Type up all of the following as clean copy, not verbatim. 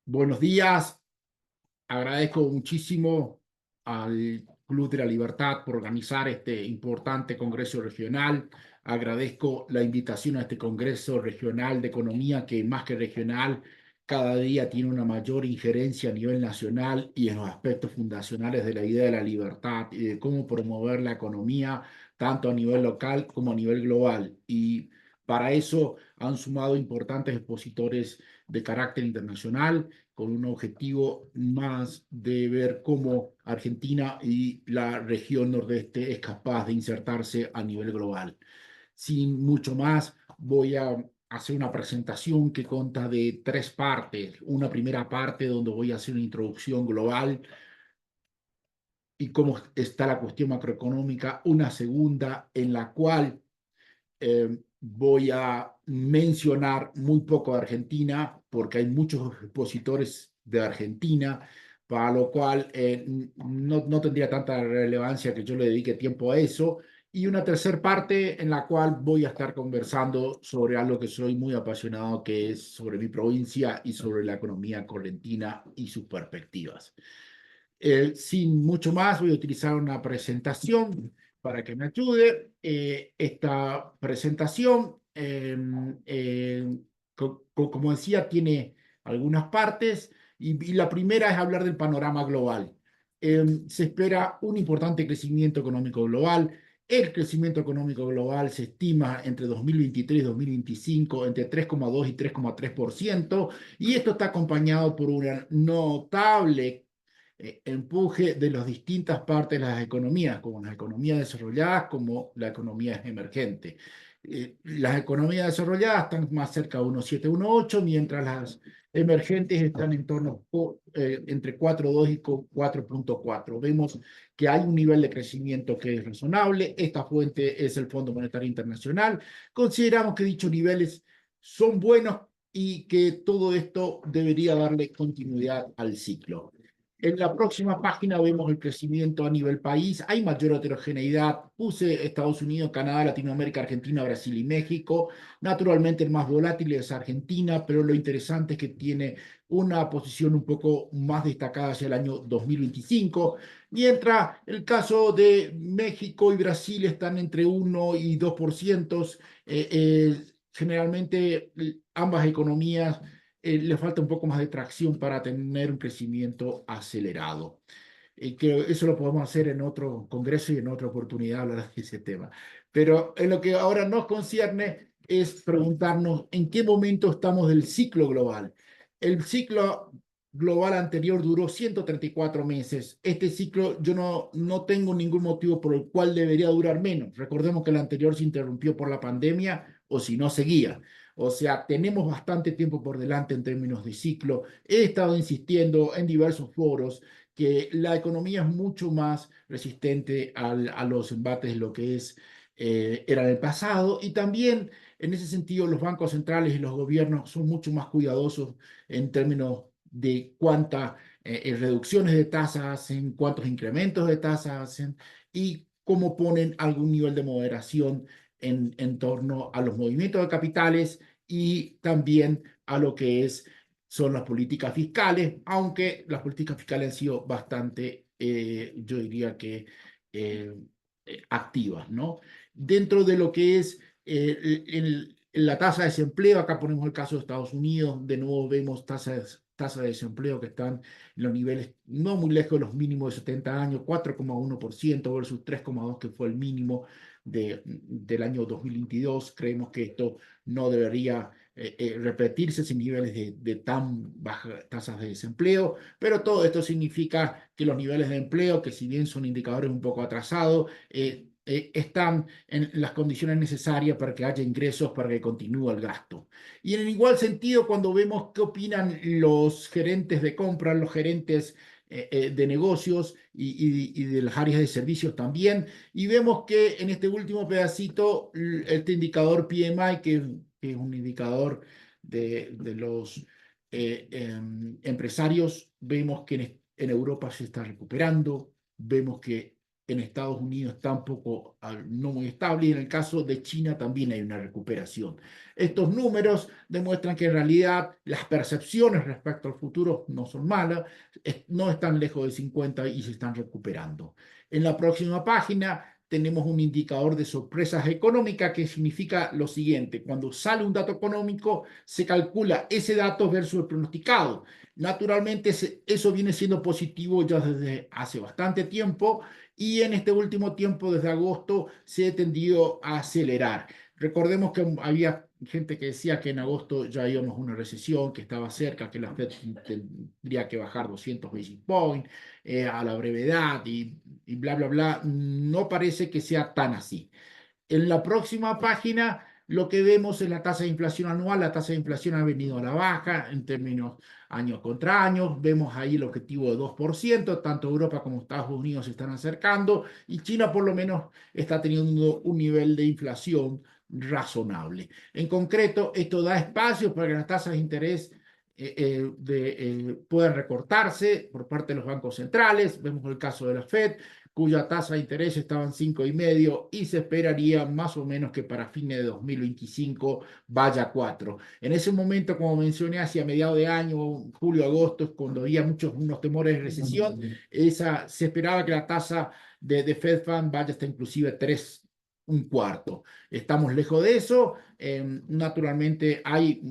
Buenos días, agradezco muchísimo al Club de la Libertad por organizar este importante Congreso Regional. Agradezco la invitación a este Congreso Regional de Economía que más que regional, cada día tiene una mayor injerencia a nivel nacional y en los aspectos fundacionales de la idea de la libertad y de cómo promover la economía tanto a nivel local como a nivel global. Y para eso han sumado importantes expositores de carácter internacional con un objetivo más de ver cómo Argentina y la región nordeste es capaz de insertarse a nivel global. Sin mucho más, voy a hacer una presentación que consta de tres partes. Una primera parte donde voy a hacer una introducción global y cómo está la cuestión macroeconómica. Una segunda en la cual voy a mencionar muy poco de Argentina porque hay muchos expositores de Argentina, para lo cual no tendría tanta relevancia que yo le dedique tiempo a eso. Y una tercera parte en la cual voy a estar conversando sobre algo que soy muy apasionado, que es sobre mi provincia y sobre la economía correntina y sus perspectivas. Sin mucho más, voy a utilizar una presentación para que me ayude. Esta presentación, como decía, tiene algunas partes y la primera es hablar del panorama global. Se espera un importante crecimiento económico global. El crecimiento económico global se estima entre 2023 y 2025 entre 3,2 y 3,3%, y esto está acompañado por una notable empuje de las distintas partes de las economías, como las economías desarrolladas, como la economía emergente. Las economías desarrolladas están más cerca de 1,7, 1,8, mientras las emergentes están en torno entre 4,2 y 4,4. Vemos que hay un nivel de crecimiento que es razonable. Esta fuente es el Fondo Monetario Internacional. Consideramos que dichos niveles son buenos y que todo esto debería darle continuidad al ciclo. En la próxima página vemos el crecimiento a nivel país. Hay mayor heterogeneidad. Puse Estados Unidos, Canadá, Latinoamérica, Argentina, Brasil y México. Naturalmente el más volátil es Argentina, pero lo interesante es que tiene una posición un poco más destacada hacia el año 2025, mientras el caso de México y Brasil están entre 1 y 2%. Generalmente ambas economías le falta un poco más de tracción para tener un crecimiento acelerado. Que eso lo podemos hacer en otro congreso y en otra oportunidad hablar de ese tema. Pero en lo que ahora nos concierne es preguntarnos en qué momento estamos del ciclo global. El ciclo global anterior duró 134 meses. Este ciclo yo no tengo ningún motivo por el cual debería durar menos. Recordemos que el anterior se interrumpió por la pandemia o si no seguía. O sea, tenemos bastante tiempo por delante en términos de ciclo. He estado insistiendo en diversos foros que la economía es mucho más resistente a los embates de lo que era en el pasado, y también en ese sentido los bancos centrales y los gobiernos son mucho más cuidadosos en términos de cuántas reducciones de tasas hacen, cuántos incrementos de tasas hacen y cómo ponen algún nivel de moderación en torno a los movimientos de capitales y también a lo que son las políticas fiscales, aunque las políticas fiscales han sido bastante, yo diría que eh, activas, ¿no? Dentro de lo que es la tasa de desempleo, acá ponemos el caso de Estados Unidos, de nuevo vemos tasas de desempleo que están en los niveles no muy lejos de los mínimos de 70 años, 4,1% versus 3,2% que fue el mínimo del año 2022. Creemos que esto no debería repetirse sin niveles de tan bajas tasas de desempleo, pero todo esto significa que los niveles de empleo, que si bien son indicadores un poco atrasados, están en las condiciones necesarias para que haya ingresos, para que continúe el gasto. Y en igual sentido, cuando vemos qué opinan los gerentes de compra, los gerentes de negocios y de las áreas de servicios también, y vemos que en este último pedacito, este indicador PMI, que es un indicador de los empresarios, vemos que en Europa se está recuperando, vemos que en Estados Unidos está un poco no muy estable y en el caso de China también hay una recuperación. Estos números demuestran que en realidad las percepciones respecto al futuro no son malas, no están lejos de 50 y se están recuperando. En la próxima página tenemos un indicador de sorpresas económicas que significa lo siguiente: cuando sale un dato económico, se calcula ese dato versus el pronosticado. Naturalmente, eso viene siendo positivo ya desde hace bastante tiempo y en este último tiempo, desde agosto, se ha tendido a acelerar. Recordemos que había gente que decía que en agosto ya íbamos a una recesión, que estaba cerca, que la Fed tendría que bajar 200 basis points a la brevedad y bla, bla, bla. No parece que sea tan así. En la próxima página lo que vemos es la tasa de inflación anual. La tasa de inflación ha venido a la baja en términos año contra año. Vemos ahí el objetivo de 2%. Tanto Europa como Estados Unidos se están acercando y China por lo menos está teniendo un nivel de inflación razonable. En concreto, esto da espacio para que las tasas de interés puedan recortarse por parte de los bancos centrales. Vemos el caso de la Fed, cuya tasa de interés estaba en 5,5 y se esperaría más o menos que para fines de 2025 vaya a 4. En ese momento, como mencioné, hacia mediados de año, julio, agosto, es cuando había unos temores de recesión, se esperaba que la tasa de Fed Fund vaya hasta inclusive 3, un cuarto. Estamos lejos de eso. Naturalmente hay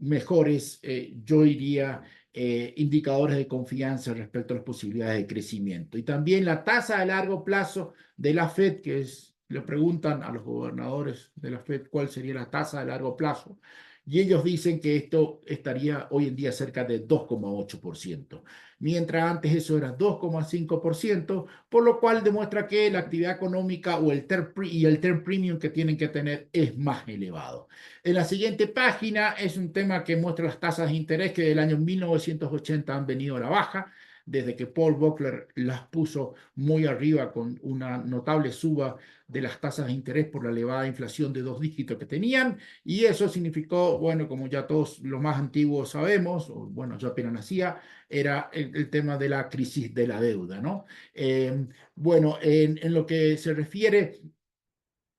mejores, yo diría, indicadores de confianza respecto a las posibilidades de crecimiento. Y también la tasa a largo plazo de la Fed, le preguntan a los gobernadores de la Fed cuál sería la tasa a largo plazo, y ellos dicen que esto estaría hoy en día cerca de 2,8%, mientras antes eso era 2,5%, por lo cual demuestra que la actividad económica o el term premium que tienen que tener es más elevado. En la siguiente página es un tema que muestra las tasas de interés que del año 1980 han venido a la baja, desde que Paul Volcker las puso muy arriba con una notable suba de las tasas de interés por la elevada inflación de 2 dígitos que tenían, y eso significó, bueno, como ya todos los más antiguos sabemos, o bueno, yo apenas nacía, era el tema de la crisis de la deuda, ¿no? Bueno, en lo que se refiere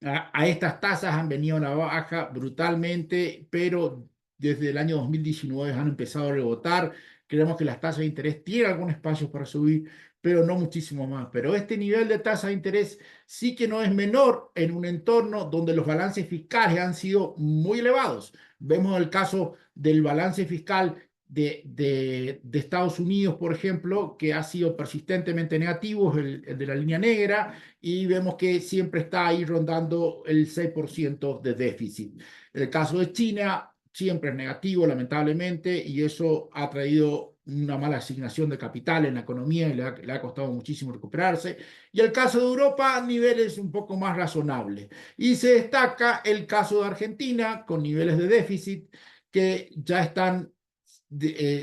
a estas tasas han venido a la baja brutalmente, pero desde el año 2019 han empezado a rebotar. Creemos que las tasas de interés tienen algún espacio para subir, pero no muchísimo más. Pero este nivel de tasa de interés sí que no es menor en un entorno donde los balances fiscales han sido muy elevados. Vemos el caso del balance fiscal de Estados Unidos, por ejemplo, que ha sido persistentemente negativo, el de la línea negra, y vemos que siempre está ahí rondando el 6% de déficit. El caso de China siempre es negativo, lamentablemente, y eso ha traído una mala asignación de capital en la economía y le ha costado muchísimo recuperarse. Y el caso de Europa, niveles un poco más razonables. Y se destaca el caso de Argentina, con niveles de déficit que ya están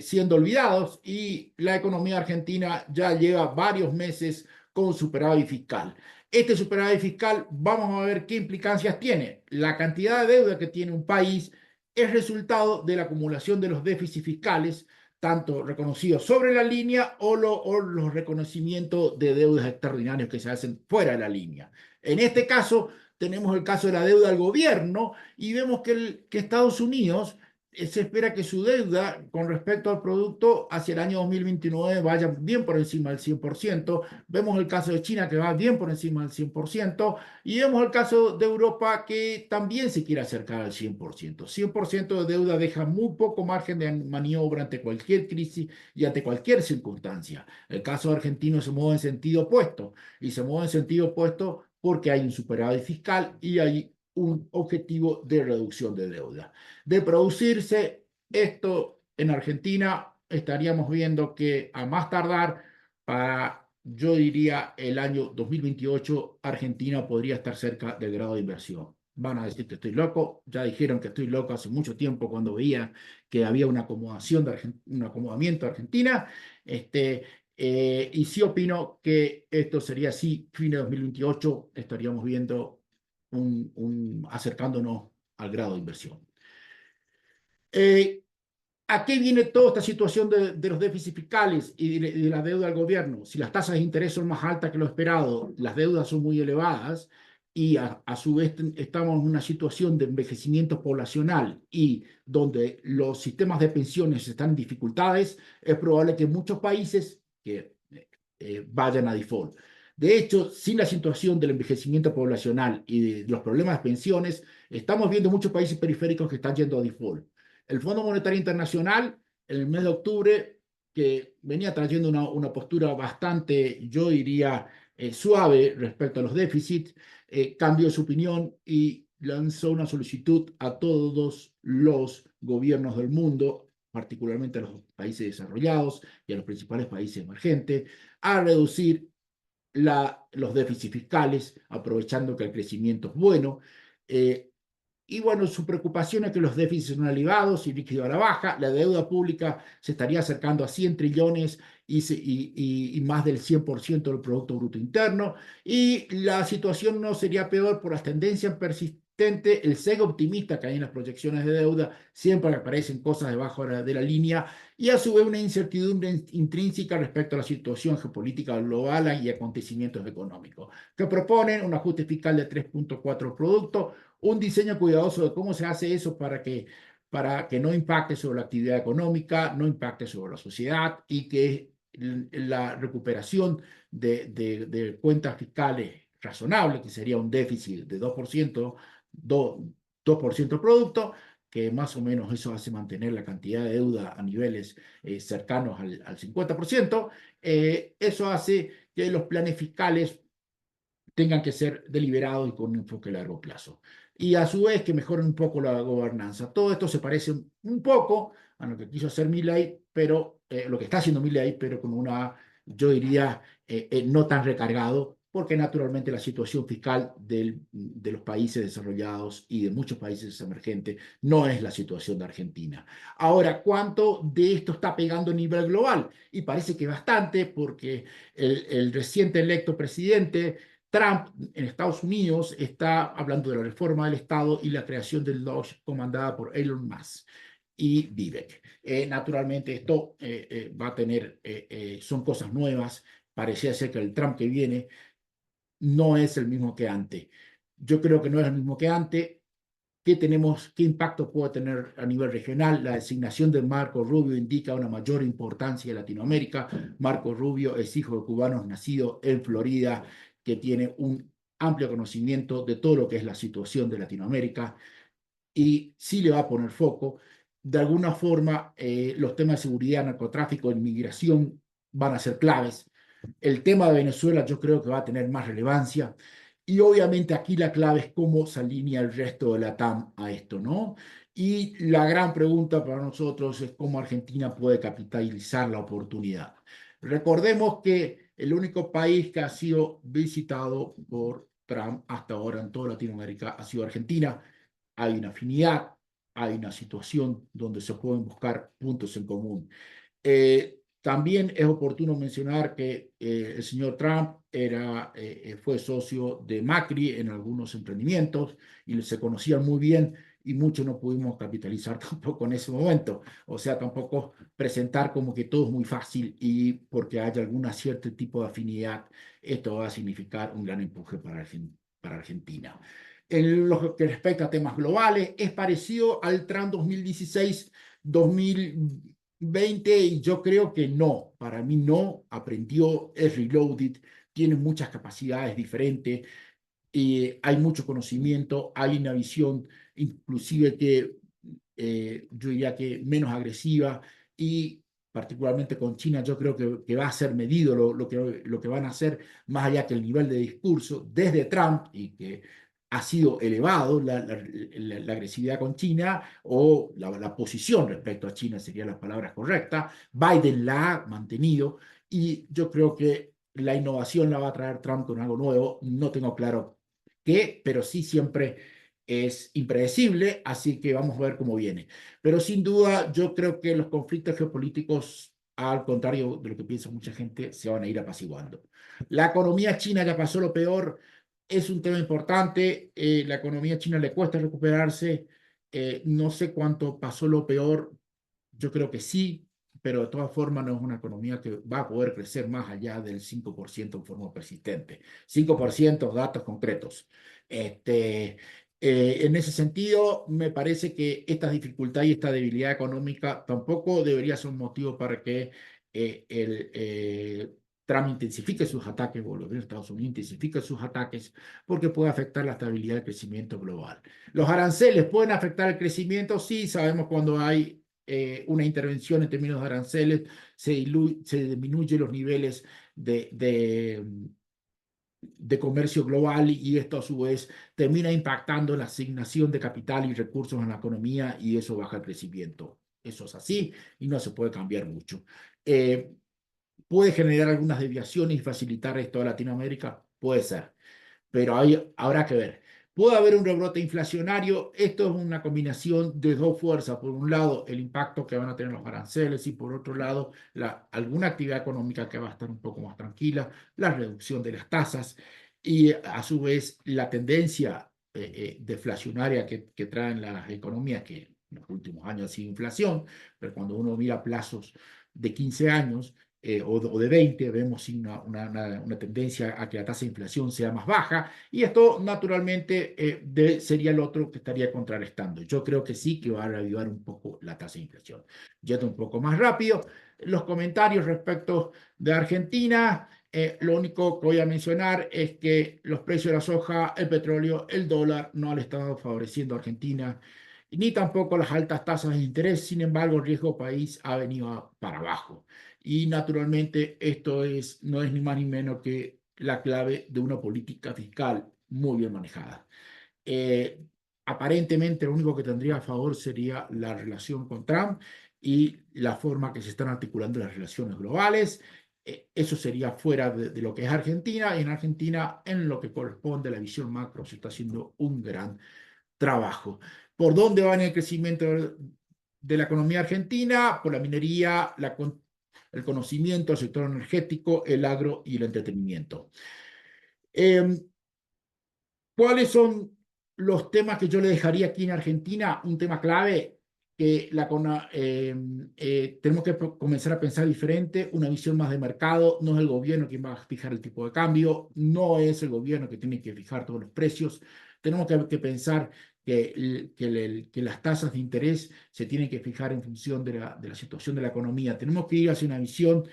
siendo olvidados, y la economía argentina ya lleva varios meses con superávit fiscal. Este superávit fiscal, vamos a ver qué implicancias tiene. La cantidad de deuda que tiene un país es resultado de la acumulación de los déficits fiscales, tanto reconocidos sobre la línea o los reconocimientos de deudas extraordinarios que se hacen fuera de la línea. En este caso, tenemos el caso de la deuda al gobierno y vemos que Estados Unidos se espera que su deuda con respecto al producto hacia el año 2029 vaya bien por encima del 100%. Vemos el caso de China que va bien por encima del 100%, y vemos el caso de Europa que también se quiere acercar al 100%. 100% de deuda deja muy poco margen de maniobra ante cualquier crisis y ante cualquier circunstancia. El caso argentino se mueve en sentido opuesto, y se mueve en sentido opuesto porque hay un superávit fiscal y hay un objetivo de reducción de deuda. De producirse esto en Argentina, estaríamos viendo que a más tardar para, yo diría, el año 2028, Argentina podría estar cerca del grado de inversión. Van a decir que estoy loco, ya dijeron que estoy loco hace mucho tiempo cuando veía que había una acomodación un acomodamiento de Argentina, y sí opino que esto sería así, fin de 2028 estaríamos viendo acercándonos al grado de inversión. Eh, ¿A qué viene toda esta situación de los déficits fiscales y de la deuda del gobierno? Si las tasas de interés son más altas que lo esperado, las deudas son muy elevadas y a su vez estamos en una situación de envejecimiento poblacional y donde los sistemas de pensiones están en dificultades, es probable que muchos países vayan a default. De hecho, sin la situación del envejecimiento poblacional y de los problemas de pensiones, estamos viendo muchos países periféricos que están yendo a default. El Fondo Monetario Internacional, en el mes de octubre, que venía trayendo una postura bastante, yo diría, suave respecto a los déficits, cambió su opinión y lanzó una solicitud a todos los gobiernos del mundo, particularmente a los países desarrollados y a los principales países emergentes, a reducir los déficits fiscales, aprovechando que el crecimiento es bueno. Eh, y bueno, su preocupación es que los déficits son elevados y líquido a la baja, la deuda pública se estaría acercando a 100 trillones y más del 100% del Producto Bruto Interno, y la situación no sería peor por las tendencias persistentes, el sesgo optimista que hay en las proyecciones de deuda, siempre aparecen cosas debajo de la línea, y a su vez una incertidumbre intrínseca respecto a la situación geopolítica global y acontecimientos económicos, que proponen un ajuste fiscal de 3,4 producto, un diseño cuidadoso de cómo se hace eso para que no impacte sobre la actividad económica, no impacte sobre la sociedad y que la recuperación de cuentas fiscales razonables, que sería un déficit de 2%, 2% del producto, que más o menos eso hace mantener la cantidad de deuda a niveles cercanos al 50%, eso hace que los planes fiscales tengan que ser deliberados y con un enfoque a largo plazo. Y a su vez que mejoren un poco la gobernanza. Todo esto se parece un poco a lo que quiso hacer Milei, pero lo que está haciendo Milei, pero con yo diría, no tan recargado, porque naturalmente la situación fiscal de los países desarrollados y de muchos países emergentes no es la situación de Argentina. Ahora, ¿cuánto de esto está pegando a nivel global? Y parece que bastante, porque el reciente electo presidente Trump en Estados Unidos está hablando de la reforma del Estado y la creación del Doge comandada por Elon Musk y Vivek. Naturalmente esto va a tener, son cosas nuevas, parecía ser que el Trump que viene no es el mismo que antes. Yo creo que no es el mismo que antes. ¿Qué impacto puede tener a nivel regional? La designación de Marco Rubio indica una mayor importancia en Latinoamérica. Marco Rubio es hijo de cubanos nacido en Florida, que tiene un amplio conocimiento de todo lo que es la situación de Latinoamérica y sí le va a poner foco. De alguna forma, los temas de seguridad, narcotráfico, inmigración van a ser claves. El tema de Venezuela yo creo que va a tener más relevancia. Y obviamente aquí la clave es cómo se alinea el resto de la TAM a esto, ¿no? Y la gran pregunta para nosotros es cómo Argentina puede capitalizar la oportunidad. Recordemos que el único país que ha sido visitado por Trump hasta ahora en toda Latinoamérica ha sido Argentina. Hay una afinidad, hay una situación donde se pueden buscar puntos en común. También es oportuno mencionar que el señor Trump fue socio de Macri en algunos emprendimientos y se conocían muy bien y muchos no pudimos capitalizar tampoco en ese momento. O sea, tampoco presentar como que todo es muy fácil y porque haya algún cierto tipo de afinidad, esto va a significar un gran empuje para Argentina. En lo que respecta a temas globales, es parecido al Trump 2016-2020 y yo creo que no, para mí no, aprendió, es reloaded, tiene muchas capacidades diferentes, hay mucho conocimiento, hay una visión inclusive que yo diría que menos agresiva y particularmente con China yo creo que va a ser medido lo que van a hacer más allá que el nivel de discurso desde Trump y que ha sido elevado la agresividad con China o la posición respecto a China serían las palabras correctas. Biden la ha mantenido y yo creo que la innovación la va a traer Trump con algo nuevo. No tengo claro qué, pero sí siempre es impredecible, así que vamos a ver cómo viene. Pero sin duda, yo creo que los conflictos geopolíticos, al contrario de lo que piensa mucha gente, se van a ir apaciguando. La economía china ya pasó lo peor, es un tema importante, la economía china le cuesta recuperarse, no sé cuánto pasó lo peor, Yo creo que sí, pero de todas formas no es una economía que va a poder crecer más allá del 5% en forma persistente. 5% datos concretos. Este, en ese sentido, me parece que esta dificultad y esta debilidad económica tampoco debería ser un motivo para que Trump intensifique sus ataques, o el gobierno de Estados Unidos intensifique sus ataques, porque puede afectar la estabilidad del crecimiento global. ¿Los aranceles pueden afectar el crecimiento? Sí, sabemos cuando hay una intervención en términos de aranceles, se disminuyen los niveles de comercio global y esto a su vez termina impactando en la asignación de capital y recursos en la economía y eso baja el crecimiento. Eso es así y no se puede cambiar mucho. Eh, ¿Puede generar algunas desviaciones y facilitar esto a Latinoamérica? Puede ser, pero habrá que ver. Puede haber un rebrote inflacionario. Esto es una combinación de dos fuerzas. Por un lado, el impacto que van a tener los aranceles y por otro lado, alguna actividad económica que va a estar un poco más tranquila, la reducción de las tasas y a su vez la tendencia deflacionaria que traen las economías, que en los últimos años ha sido inflación, pero cuando uno mira plazos de 15 años, o de 20, vemos una tendencia a que la tasa de inflación sea más baja y esto naturalmente sería el otro que estaría contrarrestando. Yo creo que sí que va a reavivar un poco la tasa de inflación. Yendo un poco más rápido, los comentarios respecto de Argentina. Lo único que voy a mencionar es que los precios de la soja, el petróleo, el dólar no han estado favoreciendo a Argentina ni tampoco las altas tasas de interés. Sin embargo, el riesgo país ha venido para abajo. Y naturalmente esto no es ni más ni menos que la clave de una política fiscal muy bien manejada. Eh, Aparentemente lo único que tendría a favor sería la relación con Trump y la forma que se están articulando las relaciones globales. Eso sería fuera de lo que es Argentina y en Argentina en lo que corresponde a la visión macro se está haciendo un gran trabajo. ¿Por dónde va en el crecimiento de la economía argentina? Por la minería, el conocimiento, el sector energético, el agro y el entretenimiento. Eh, ¿Cuáles son los temas que yo le dejaría aquí en Argentina? Un tema clave que tenemos que comenzar a pensar diferente, una visión más de mercado. No es el gobierno quien va a fijar el tipo de cambio, no es el gobierno que tiene que fijar todos los precios. Tenemos que pensar que las tasas de interés se tienen que fijar en función de la situación de la economía. Tenemos que ir hacia una visión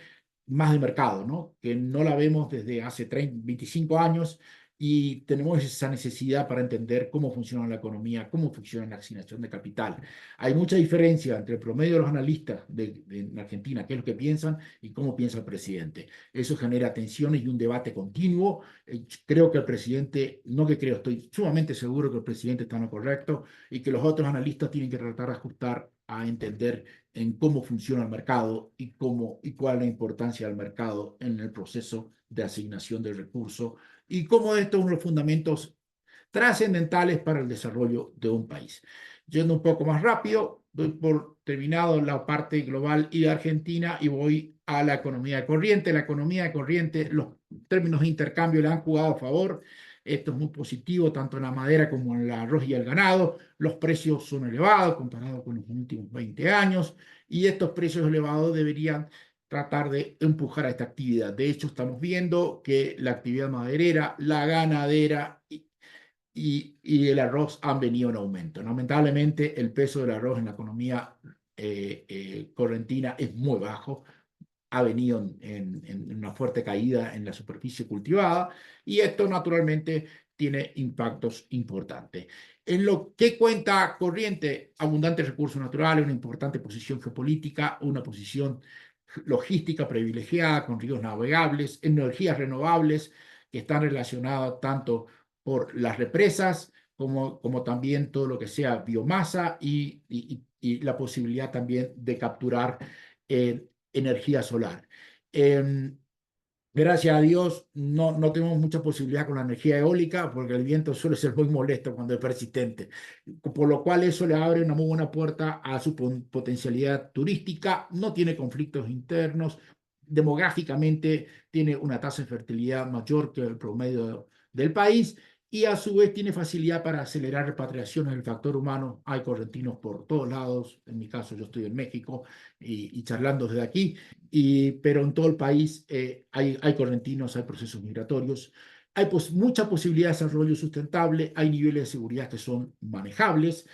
más de mercado, ¿no? Que no la vemos desde hace 30, 25 años y tenemos esa necesidad para entender cómo funciona la economía, cómo funciona la asignación de capital. Hay mucha diferencia entre el promedio de los analistas en Argentina, qué es lo que piensan y cómo piensa el presidente. Eso genera tensiones y un debate continuo. Creo que el presidente, no que creo, estoy sumamente seguro que el presidente está en lo correcto y que los otros analistas tienen que tratar de ajustar a entender en cómo funciona el mercado y cuál es la importancia del mercado en el proceso de asignación de recursos y cómo esto es uno de los fundamentos trascendentales para el desarrollo de un país. Yendo un poco más rápido, doy por terminado la parte global y de Argentina y voy a la economía de corriente. La economía de corriente, los términos de intercambio le han jugado a favor. Esto es muy positivo tanto en la madera como en el arroz y el ganado. Los precios son elevados comparados con los últimos 20 años y estos precios elevados deberían tratar de empujar a esta actividad. De hecho, estamos viendo que la actividad maderera, la ganadera y el arroz han venido en aumento. Lamentablemente, el peso del arroz en la economía correntina es muy bajo, ha venido en una fuerte caída en la superficie cultivada y esto naturalmente tiene impactos importantes. En lo que cuenta corriente, abundantes recursos naturales, una importante posición geopolítica, una posición logística privilegiada con ríos navegables, energías renovables que están relacionadas tanto por las represas como también todo lo que sea biomasa y la posibilidad también de capturar energía solar. Eh, Gracias a Dios no tenemos mucha posibilidad con la energía eólica porque el viento suele ser muy molesto cuando es persistente, por lo cual eso le abre una muy buena puerta a su potencialidad turística, no tiene conflictos internos, demográficamente tiene una tasa de fertilidad mayor que el promedio del país y a su vez tiene facilidad para acelerar repatriaciones del factor humano. Hay correntinos por todos lados, en mi caso yo estoy en México y charlando desde aquí, pero en todo el país hay correntinos, hay procesos migratorios, hay mucha posibilidad de desarrollo sustentable, hay niveles de seguridad que son manejables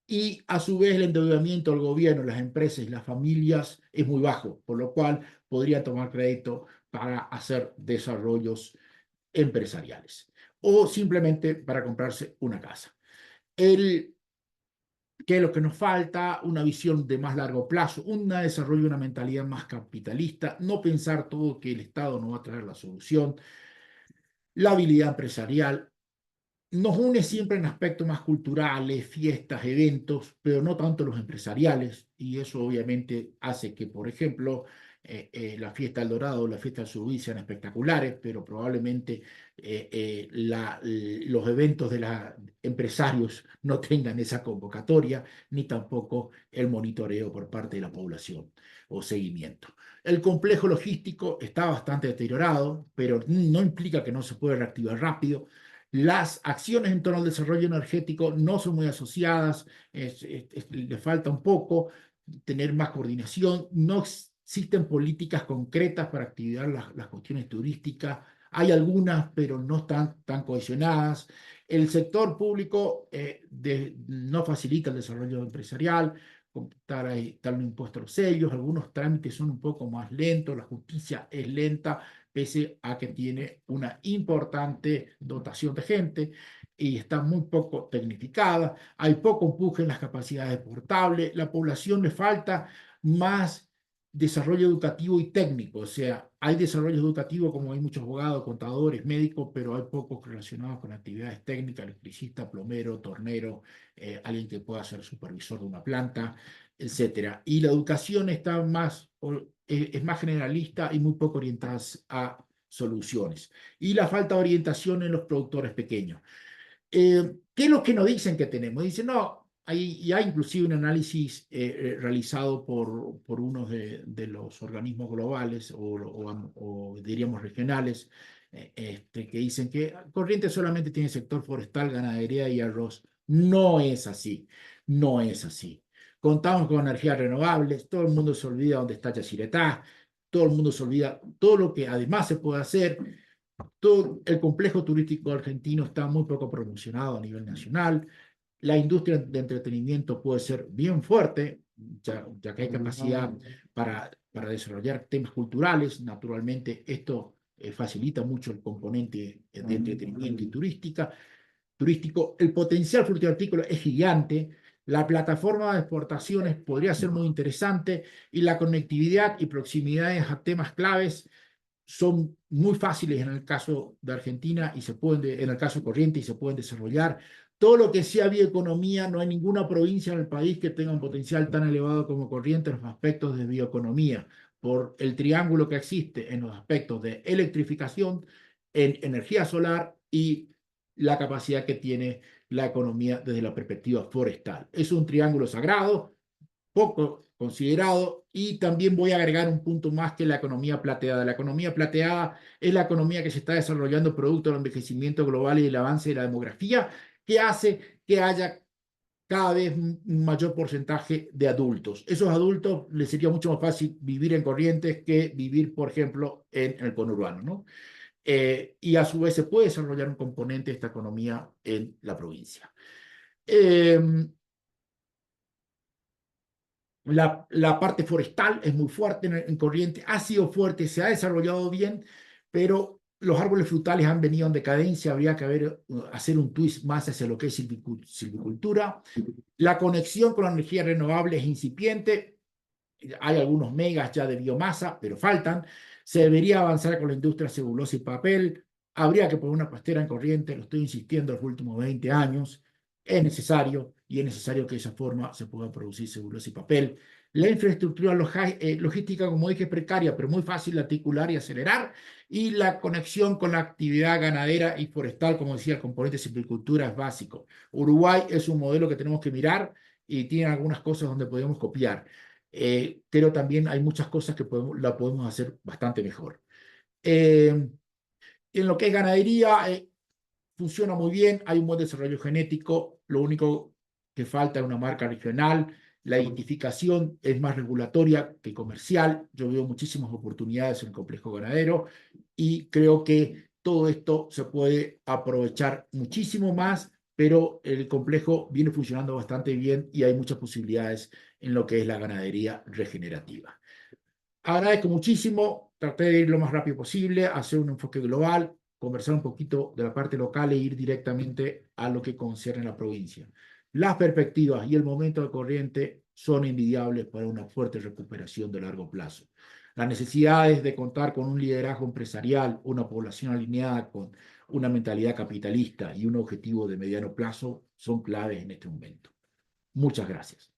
y a su vez el endeudamiento del gobierno, las empresas y las familias es muy bajo, por lo cual podría tomar crédito para hacer desarrollos empresariales o simplemente para comprarse una casa. ¿Qué es lo que nos falta? Una visión de más largo plazo, un desarrollo, una mentalidad más capitalista, no pensar todo que el Estado no va a traer la solución, la habilidad empresarial, nos une siempre en aspectos más culturales, fiestas, eventos, pero no tanto los empresariales, y eso obviamente hace que, por ejemplo, la fiesta del Dorado, la fiesta del Surubí sean espectaculares, pero probablemente los eventos de los empresarios no tengan esa convocatoria, ni tampoco el monitoreo por parte de la población o seguimiento. El complejo logístico está bastante deteriorado, pero no implica que no se pueda reactivar rápido. Las acciones en torno al desarrollo energético no son muy asociadas, le falta un poco tener más coordinación, no existen políticas concretas para activar las cuestiones turísticas, hay algunas, pero no están tan cohesionadas. El sector público no facilita el desarrollo empresarial, tal un impuesto a los sellos, algunos trámites son un poco más lentos, la justicia es lenta, pese a que tiene una importante dotación de gente y está muy poco tecnificada, hay poco empuje en las capacidades portables, la población le falta más desarrollo educativo y técnico, o sea, hay desarrollo educativo como hay muchos abogados, contadores, médicos, pero hay pocos relacionados con actividades técnicas, electricista, plomero, tornero, alguien que pueda ser supervisor de una planta, etcétera. Y la educación está es más generalista y muy poco orientada a soluciones. Y la falta de orientación en los productores pequeños. ¿Qué es lo que nos dicen que tenemos? Dicen, no, hay inclusive un análisis realizado por uno de los organismos globales o diríamos regionales, que dicen que Corrientes solamente tiene sector forestal, ganadería y arroz. No es así, no es así. Contamos con energías renovables, todo el mundo se olvida dónde está Yacyretá, todo el mundo se olvida todo lo que además se puede hacer. Todo el complejo turístico argentino está muy poco promocionado a nivel nacional. La industria de entretenimiento puede ser bien fuerte, ya que hay capacidad para desarrollar temas culturales. Naturalmente, esto facilita mucho el componente de entretenimiento y turístico. El potencial frutícola es gigante. La plataforma de exportaciones podría ser muy interesante y la conectividad y proximidades a temas claves son muy fáciles en el caso de Argentina y en el caso corriente y se pueden desarrollar. Todo lo que sea bioeconomía, no hay ninguna provincia en el país que tenga un potencial tan elevado como Corrientes en los aspectos de bioeconomía, por el triángulo que existe en los aspectos de electrificación, en energía solar y la capacidad que tiene la economía desde la perspectiva forestal. Es un triángulo sagrado, poco considerado, y también voy a agregar un punto más que la economía plateada. La economía plateada es la economía que se está desarrollando producto del envejecimiento global y el avance de la demografía, que hace que haya cada vez un mayor porcentaje de adultos. Esos adultos les sería mucho más fácil vivir en Corrientes que vivir, por ejemplo, en el conurbano, ¿no? Y a su vez se puede desarrollar un componente de esta economía en la provincia. Eh, la parte forestal es muy fuerte en Corrientes, ha sido fuerte, se ha desarrollado bien, pero los árboles frutales han venido en decadencia, habría que hacer un twist más hacia lo que es silvicultura. La conexión con la energía renovable es incipiente, hay algunos megas ya de biomasa, pero faltan. Se debería avanzar con la industria celulosa y papel, habría que poner una pastera en Corrientes, lo estoy insistiendo los últimos 20 años, es necesario y es necesario que de esa forma se pueda producir celulosa y papel. La infraestructura logística, como dije, es precaria, pero muy fácil de articular y acelerar. Y la conexión con la actividad ganadera y forestal, como decía, el componente de silvicultura es básico. Uruguay es un modelo que tenemos que mirar y tiene algunas cosas donde podemos copiar. Pero también hay muchas cosas que la podemos hacer bastante mejor. En lo que es ganadería, funciona muy bien, hay un buen desarrollo genético, lo único que falta es una marca regional, la identificación es más regulatoria que comercial, yo veo muchísimas oportunidades en el complejo ganadero y creo que todo esto se puede aprovechar muchísimo más, pero el complejo viene funcionando bastante bien y hay muchas posibilidades en lo que es la ganadería regenerativa. Agradezco muchísimo, traté de ir lo más rápido posible, hacer un enfoque global, conversar un poquito de la parte local e ir directamente a lo que concierne a la provincia. Las perspectivas y el momento de corriente son envidiables para una fuerte recuperación de largo plazo. Las necesidades de contar con un liderazgo empresarial, una población alineada con una mentalidad capitalista y un objetivo de mediano plazo son claves en este momento. Muchas gracias.